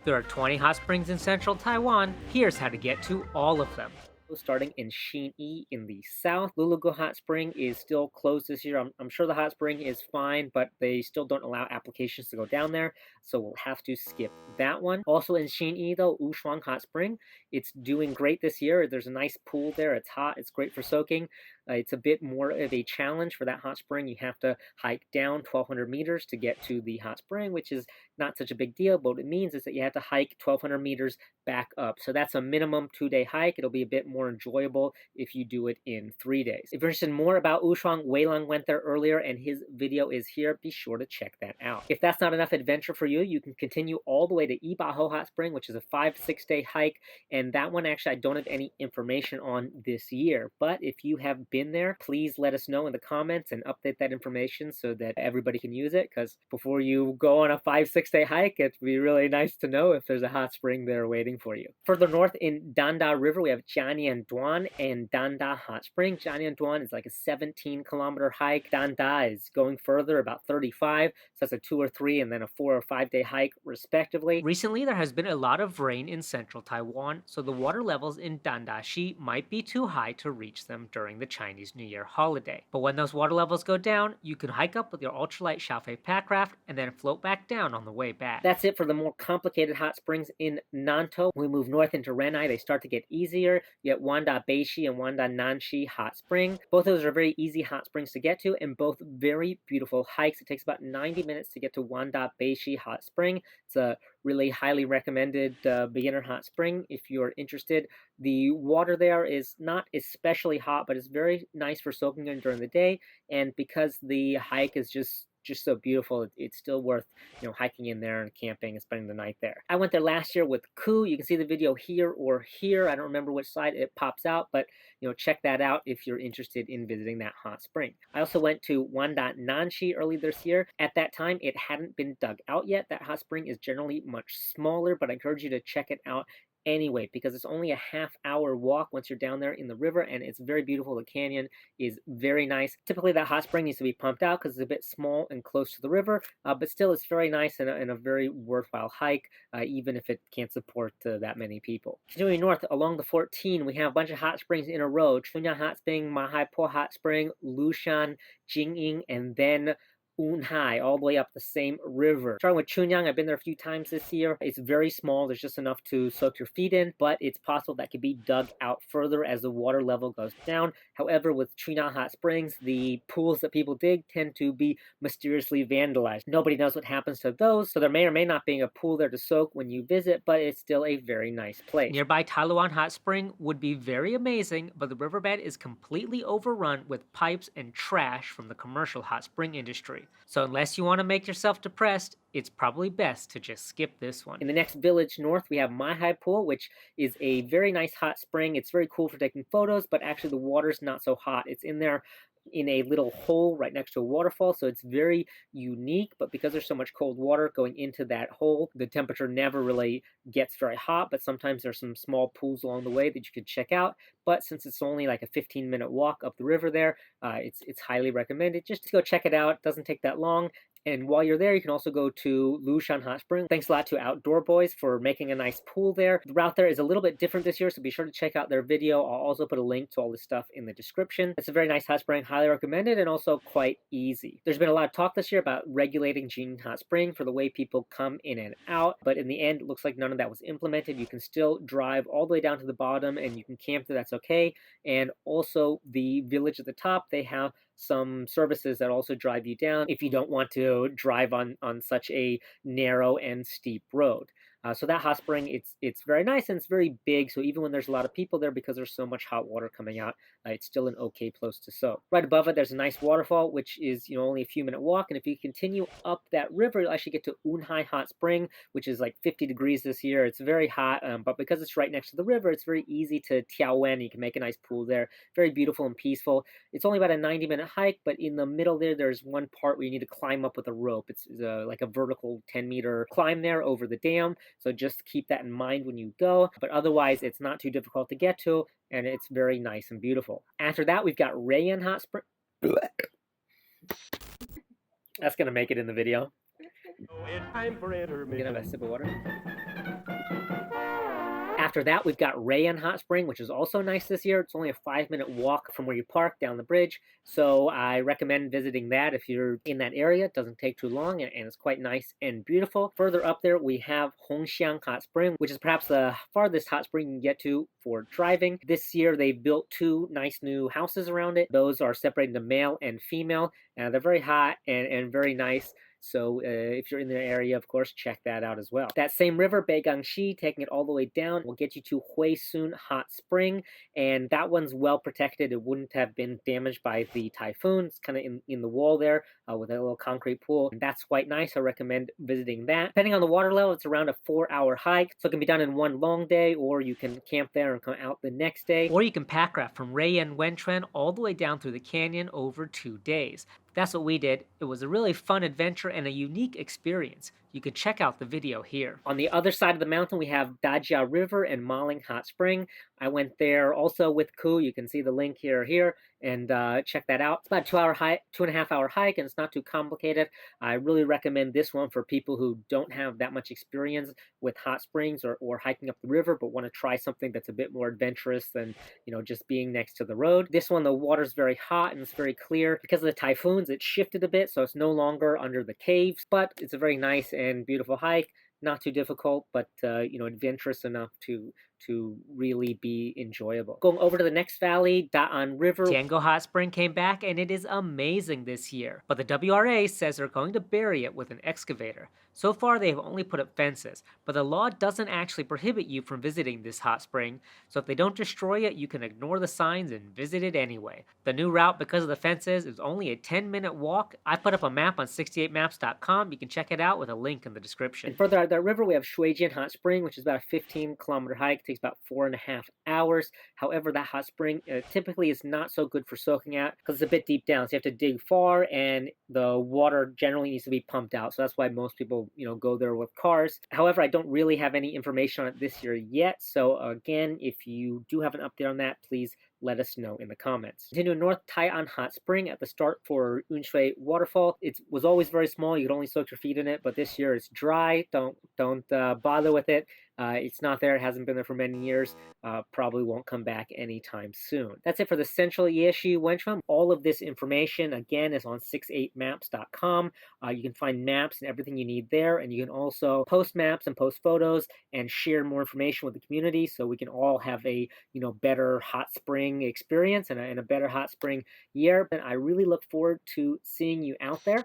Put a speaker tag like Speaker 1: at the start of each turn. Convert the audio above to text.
Speaker 1: There are 20 hot springs in central Taiwan. Here's how to get to all of them. Starting in Xinyi in the south, Lulago Hot Spring is still closed this year. I'm sure the hot spring is fine, but they still don't allow applications to go down there, so we'll have to skip that one. Also in Xinyi though, Wushuang Hot Spring, it's doing great this year. There's a nice pool there. It's hot. It's great for soaking. It's a bit more of a challenge for that hot spring. You have to hike down 1,200 meters to get to the hot spring, which is not such a big deal, but what it means is that you have to hike 1,200 meters back up. So that's a minimum 2-day hike. It'll be a bit more enjoyable if you do it in 3 days. If you're interested in more about Wushuang, Weilang went there earlier and his video is here. Be sure to check that out. If that's not enough adventure for you, you can continue all the way to Iba Ho Hot Spring, which is a 5-6 day hike. And that one actually I don't have any information on this year. But if you have been there, please let us know in the comments and update that information so that everybody can use it, because before you go on a 5-6 day hike, it'd be really nice to know if there's a hot spring there waiting for you. Further north in Danda River, we have Jianian Duan and Danda Hot Spring. Jianian Duan is like a 17-kilometer hike. Danda is going further, about 35, so that's a 2 or 3 and then a 4 or 5 day hike respectively. Recently, there has been a lot of rain in central Taiwan, so the water levels in Dandashi might be too high to reach them during the Chinese New Year holiday. But when those water levels go down, you can hike up with your ultralight Xiaofei pack raft and then float back down on the way back. That's it for the more complicated hot springs in Nantou. When we move north into Renai, they start to get easier. You get Wanda Beishi and Wanda Nanshi Hot Spring. Both of those are very easy hot springs to get to and both very beautiful hikes. It takes about 90 minutes to get to Wanda Beishi Hot Spring. It's a really highly recommended beginner hot spring if you're interested. The water there is not especially hot, but it's very nice for soaking in during the day. And because the hike is just so beautiful, it's still worth hiking in there and camping and spending the night there. I went there last year with Ku. You can see the video here or here. I don't remember which side it pops out, but check that out if you're interested in visiting that hot spring. I also went to Wanda Nanshi early this year. At that time, it hadn't been dug out yet. That hot spring is generally much smaller, but I encourage you to check it out anyway, because it's only a half-hour walk once you're down there in the river, and it's very beautiful. The canyon is very nice. Typically, that hot spring needs to be pumped out because it's a bit small and close to the river, but still it's very nice and a very worthwhile hike, even if it can't support that many people. Continuing north along the 14, we have a bunch of hot springs in a row. Chunyang Hot Spring, Mahaipur Hot Spring, Lushan, Jingying, and then Unhai, all the way up the same river. Starting with Chunyang, I've been there a few times this year. It's very small. There's just enough to soak your feet in, but it's possible that could be dug out further as the water level goes down. However, with Chunyang Hot Springs, the pools that people dig tend to be mysteriously vandalized. Nobody knows what happens to those, so there may or may not be a pool there to soak when you visit, but it's still a very nice place. Nearby Taiwan Hot Spring would be very amazing, but the riverbed is completely overrun with pipes and trash from the commercial hot spring industry. So unless you want to make yourself depressed, it's probably best to just skip this one. In the next village north, we have Mahaipur, which is a very nice hot spring. It's very cool for taking photos, but actually the water's not so hot. It's in there in a little hole right next to a waterfall, so it's very unique, but because there's so much cold water going into that hole, the temperature never really gets very hot, but sometimes there's some small pools along the way that you could check out. But since it's only like a 15-minute walk up the river there, it's highly recommended. Just to go check it out. It doesn't take that long. And while you're there, you can also go to Lushan Hot Spring. Thanks a lot to Outdoor Boys for making a nice pool there. The route there is a little bit different this year, so be sure to check out their video. I'll also put a link to all this stuff in the description. It's a very nice hot spring, highly recommended, and also quite easy. There's been a lot of talk this year about regulating Jingying Hot Spring for the way people come in and out, but in the end, it looks like none of that was implemented. You can still drive all the way down to the bottom, and you can camp there, that's okay. And also, the village at the top, they have some services that also drive you down if you don't want to drive on such a narrow and steep road. So that hot spring, it's very nice and it's very big. So even when there's a lot of people there, because there's so much hot water coming out, it's still an okay place to soak. Right above it, there's a nice waterfall, which is only a few minute walk. And if you continue up that river, you'll actually get to Unhai Hot Spring, which is like 50 degrees this year. It's very hot, but because it's right next to the river, it's very easy to Tiawen. You can make a nice pool there. Very beautiful and peaceful. It's only about a 90-minute hike, but in the middle there's one part where you need to climb up with a rope. It's like a vertical 10-meter climb there over the dam. So just keep that in mind when you go. But otherwise, it's not too difficult to get to, and it's very nice and beautiful. After that, we've got Rayan Hot Spring. That's going to make it in the video. It's time for intermission. Get a sip of water. After that, we've got Rayan Hot Spring, which is also nice this year. It's only a 5-minute walk from where you park down the bridge, so I recommend visiting that if you're in that area. It doesn't take too long, and it's quite nice and beautiful. Further up there, we have Hongxiang Hot Spring, which is perhaps the farthest hot spring you can get to for driving. This year, they built 2 nice new houses around it. Those are separated into male and female, and they're very hot and very nice. So if you're in the area, of course, check that out as well. That same river, Beigangxi, taking it all the way down, will get you to Huisun Hot Spring, and that one's well protected. It wouldn't have been damaged by the typhoon. It's kind of in the wall there with a little concrete pool. And that's quite nice. I recommend visiting that. Depending on the water level, it's around a 4-hour hike, so it can be done in one long day, or you can camp there and come out the next day. Or you can pack raft from瑞岩温泉all the way down through the canyon over 2 days. That's what we did. It was a really fun adventure and a unique experience. You can check out the video here. On the other side of the mountain, we have Dajia River and Maling Hot Spring. I went there also with Ku. You can see the link here, and check that out. It's about a 2-hour hike, 2.5-hour hike, and it's not too complicated. I really recommend this one for people who don't have that much experience with hot springs or hiking up the river, but want to try something that's a bit more adventurous than, just being next to the road. This one, the water's very hot and it's very clear. Because of the typhoons, it shifted a bit, so it's no longer under the caves, but it's a very nice and beautiful hike. Not too difficult, but adventurous enough to really be enjoyable. Going over to the next valley, Da'an River. Tiango Hot Spring came back, and it is amazing this year. But the WRA says they're going to bury it with an excavator. So far, they've only put up fences, but the law doesn't actually prohibit you from visiting this hot spring, so if they don't destroy it, you can ignore the signs and visit it anyway. The new route, because of the fences, is only a 10-minute walk. I put up a map on 68maps.com. You can check it out with a link in the description. And further out that river, we have Shuijian Hot Spring, which is about a 15-kilometer hike. It takes about 4.5 hours. However, that hot spring typically is not so good for soaking out because it's a bit deep down, so you have to dig far, and the water generally needs to be pumped out. So that's why most people, go there with cars. However, I don't really have any information on it this year yet. So again, if you do have an update on that, please let us know in the comments. Continue north, Taian Hot Spring at the start for Unshui Waterfall. It was always very small. You could only soak your feet in it, but this year it's dry. Don't bother with it. It's not there. It hasn't been there for many years. Probably won't come back anytime soon. That's it for the Central Yeshi Wenchuan. All of this information, again, is on 68maps.com. You can find maps and everything you need there, and you can also post maps and post photos and share more information with the community so we can all have a better hot spring experience and a better hot spring year. And I really look forward to seeing you out there.